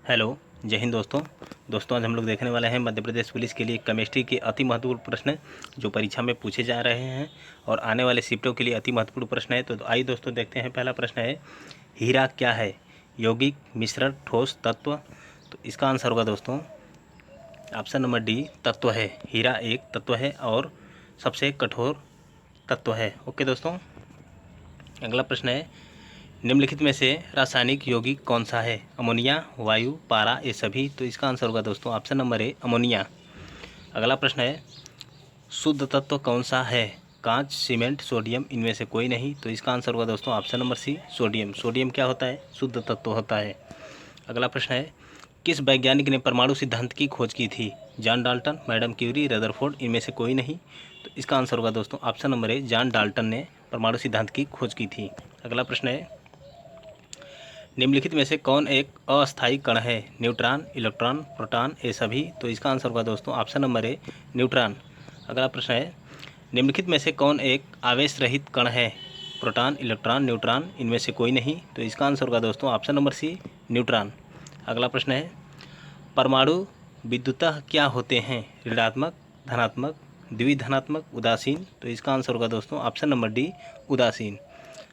Hello, जय हिंद दोस्तों। आज हम लोग देखने वाले हैं मध्य प्रदेश पुलिस के लिए केमिस्ट्री के अति महत्वपूर्ण प्रश्न जो परीक्षा में पूछे जा रहे हैं और आने वाले शिफ्टों के लिए अति महत्वपूर्ण प्रश्न है। तो आइए दोस्तों देखते हैं। पहला प्रश्न है, हीरा क्या है? यौगिक, मिश्रण, ठोस, तत्व? तो इसका आंसर होगा दोस्तों ऑप्शन नंबर डी, तत्व है। हीरा एक तत्व है और सबसे कठोर तत्व है। ओके दोस्तों, अगला प्रश्न है, निम्नलिखित में से रासायनिक यौगिक कौन सा है? अमोनिया, वायु, पारा, ये सभी? तो इसका आंसर होगा दोस्तों ऑप्शन नंबर ए, अमोनिया। अगला प्रश्न है, शुद्ध तत्व कौन सा है? कांच, सीमेंट, सोडियम, इनमें से कोई नहीं? तो इसका आंसर होगा दोस्तों option number C, sodium. Sodium क्या होता है? शुद्ध तत्व होता है। अगला प्रश्न है, किस वैज्ञानिक ने परमाणु सिद्धांत की खोज की थी? John Dalton, Madam Curie, Rutherford, इनमें से कोई नहीं? तो इसका आंसर होगा दोस्तों option number A, John Dalton ने परमाणु सिद्धांत की खोज की थी। अगला प्रश्न है, निम्नलिखित में से कौन एक अस्थायी कण है? न्यूट्रॉन, इलेक्ट्रॉन, प्रोटॉन, ये सभी? तो इसका आंसर होगा दोस्तों ऑप्शन नंबर ए, न्यूट्रॉन। अगला प्रश्न है, निम्नलिखित में से कौन एक आवेश रहित कण है? प्रोटॉन, इलेक्ट्रॉन, न्यूट्रॉन, इनमें से कोई नहीं? तो इसका आंसर होगा दोस्तों ऑप्शन नंबर सी, न्यूट्रॉन। अगला प्रश्न है, परमाणु विद्युतः क्या होते हैं? ऋणात्मक, धनात्मक, द्विधनात्मक, उदासीन? तो इसका आंसर होगा दोस्तों ऑप्शन नंबर डी, उदासीन।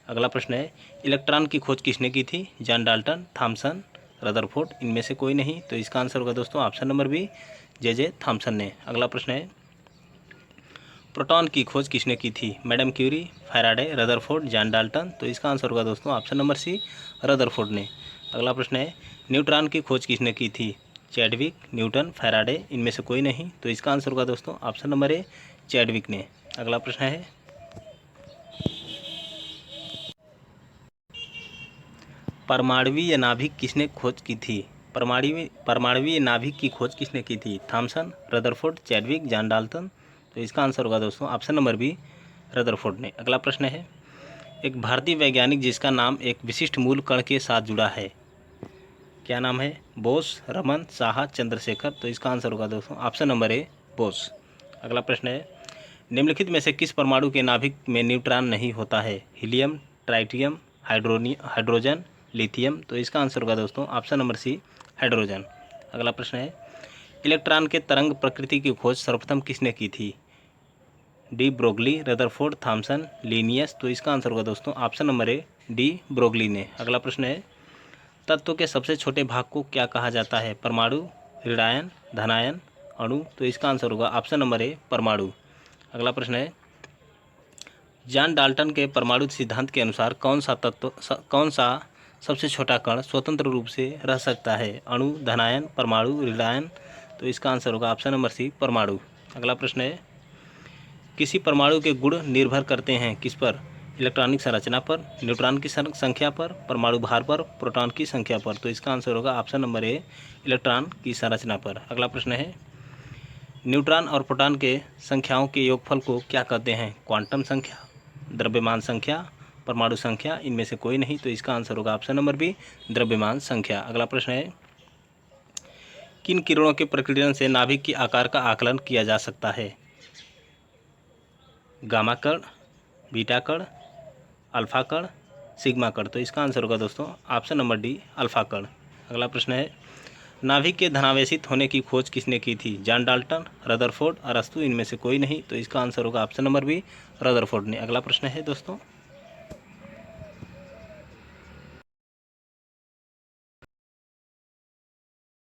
अगला प्रश्न है, इलेक्ट्रॉन की खोज किसने की थी? जॉन डाल्टन, थॉमसन, रदरफोर्ड, इनमें से कोई नहीं? तो इसका आंसर होगा दोस्तों option number B, J Thomson ने। अगला प्रश्न है, प्रोटॉन की खोज किसने की थी? Madam Curie, Faraday, Rutherford, John Dalton? तो इसका आंसर होगा दोस्तों ऑप्शन नंबर सी, रदरफोर्ड ने। अगला प्रश्न है, न्यूट्रॉन की खोज किसने की थी? चैडविक, न्यूटन, फैराडे, इनमें से कोई नहीं? तो इसका आंसर होगा दोस्तों ऑप्शन नंबर ए, चैडविक ने। अगला प्रश्न है, परमाणुवीय नाभिक किसने खोज की थी? परमाणुवीय नाभिक की खोज किसने की थी? Thomson, Rutherford, Chadwick, John Dalton? तो इसका आंसर होगा दोस्तों ऑप्शन नंबर बी, रदरफोर्ड ने। अगला प्रश्न है, एक भारतीय वैज्ञानिक जिसका नाम एक विशिष्ट मूल कण के साथ जुड़ा है, क्या नाम है? बोस, रमन, साहा, चंद्रशेखर? तो इसका आंसर होगा दोस्तों ऑप्शन नंबर ए, बोस। अगला प्रश्न है, निम्नलिखित में से किस परमाणु के नाभिक में न्यूट्रॉन नहीं होता है? Helium, tritium, hydrogen, lithium? तो इसका आंसर होगा दोस्तों ऑप्शन नंबर सी, हाइड्रोजन। अगला प्रश्न है, इलेक्ट्रॉन के तरंग प्रकृति की खोज सर्वप्रथम किसने की थी? De Broglie, Rutherford, Thomson, Linnaeus? तो इसका आंसर होगा दोस्तों option number A, de Broglie ने। अगला प्रश्न है, तत्व के सबसे छोटे भाग को क्या कहा जाता है? परमाणु, ऋणायन, धनायन, अणु? तो इसका आंसर होगा ऑप्शन नंबर ए, परमाणु। अगला प्रश्न है, जॉन डाल्टन के परमाणु सिद्धांत के अनुसार कौन सा सबसे छोटा कण स्वतंत्र रूप से रह सकता है? अणु, धनायन, परमाणु, ऋणायन? तो इसका आंसर होगा ऑप्शन नंबर सी, परमाणु। अगला प्रश्न है, किसी परमाणु के गुण निर्भर करते हैं किस पर? इलेक्ट्रॉनिक संरचना पर, न्यूट्रॉन की संख्या पर, परमाणु भार पर, प्रोटॉन की संख्या पर? तो इसका आंसर होगा ऑप्शन नंबर ए, इलेक्ट्रॉन की संरचना पर। अगला प्रश्न है, न्यूट्रॉन और प्रोटॉन के संख्याओं के योगफल को क्या कहते हैं? क्वांटम संख्या, द्रव्यमान संख्या, परमाणु संख्या, इनमें से कोई नहीं? तो इसका आंसर होगा ऑप्शन नंबर बी, द्रव्यमान संख्या। अगला प्रश्न है, किन किरणों के प्रकीर्णन से नाभिक के आकार का आकलन किया जा सकता है? गामा कण, बीटा कण, अल्फा कण, सिग्मा कण? तो इसका आंसर होगा दोस्तों ऑप्शन नंबर डी, अल्फा कण। अगला प्रश्न है, नाभिक के धनावेशित होने की खोज किसने की थी? जॉन डाल्टन, रदरफोर्ड, अरस्तु, इनमें से कोई नहीं? तो इसका आंसर होगा ऑप्शन नंबर बी, रदरफोर्ड ने। अगला प्रश्न है दोस्तों,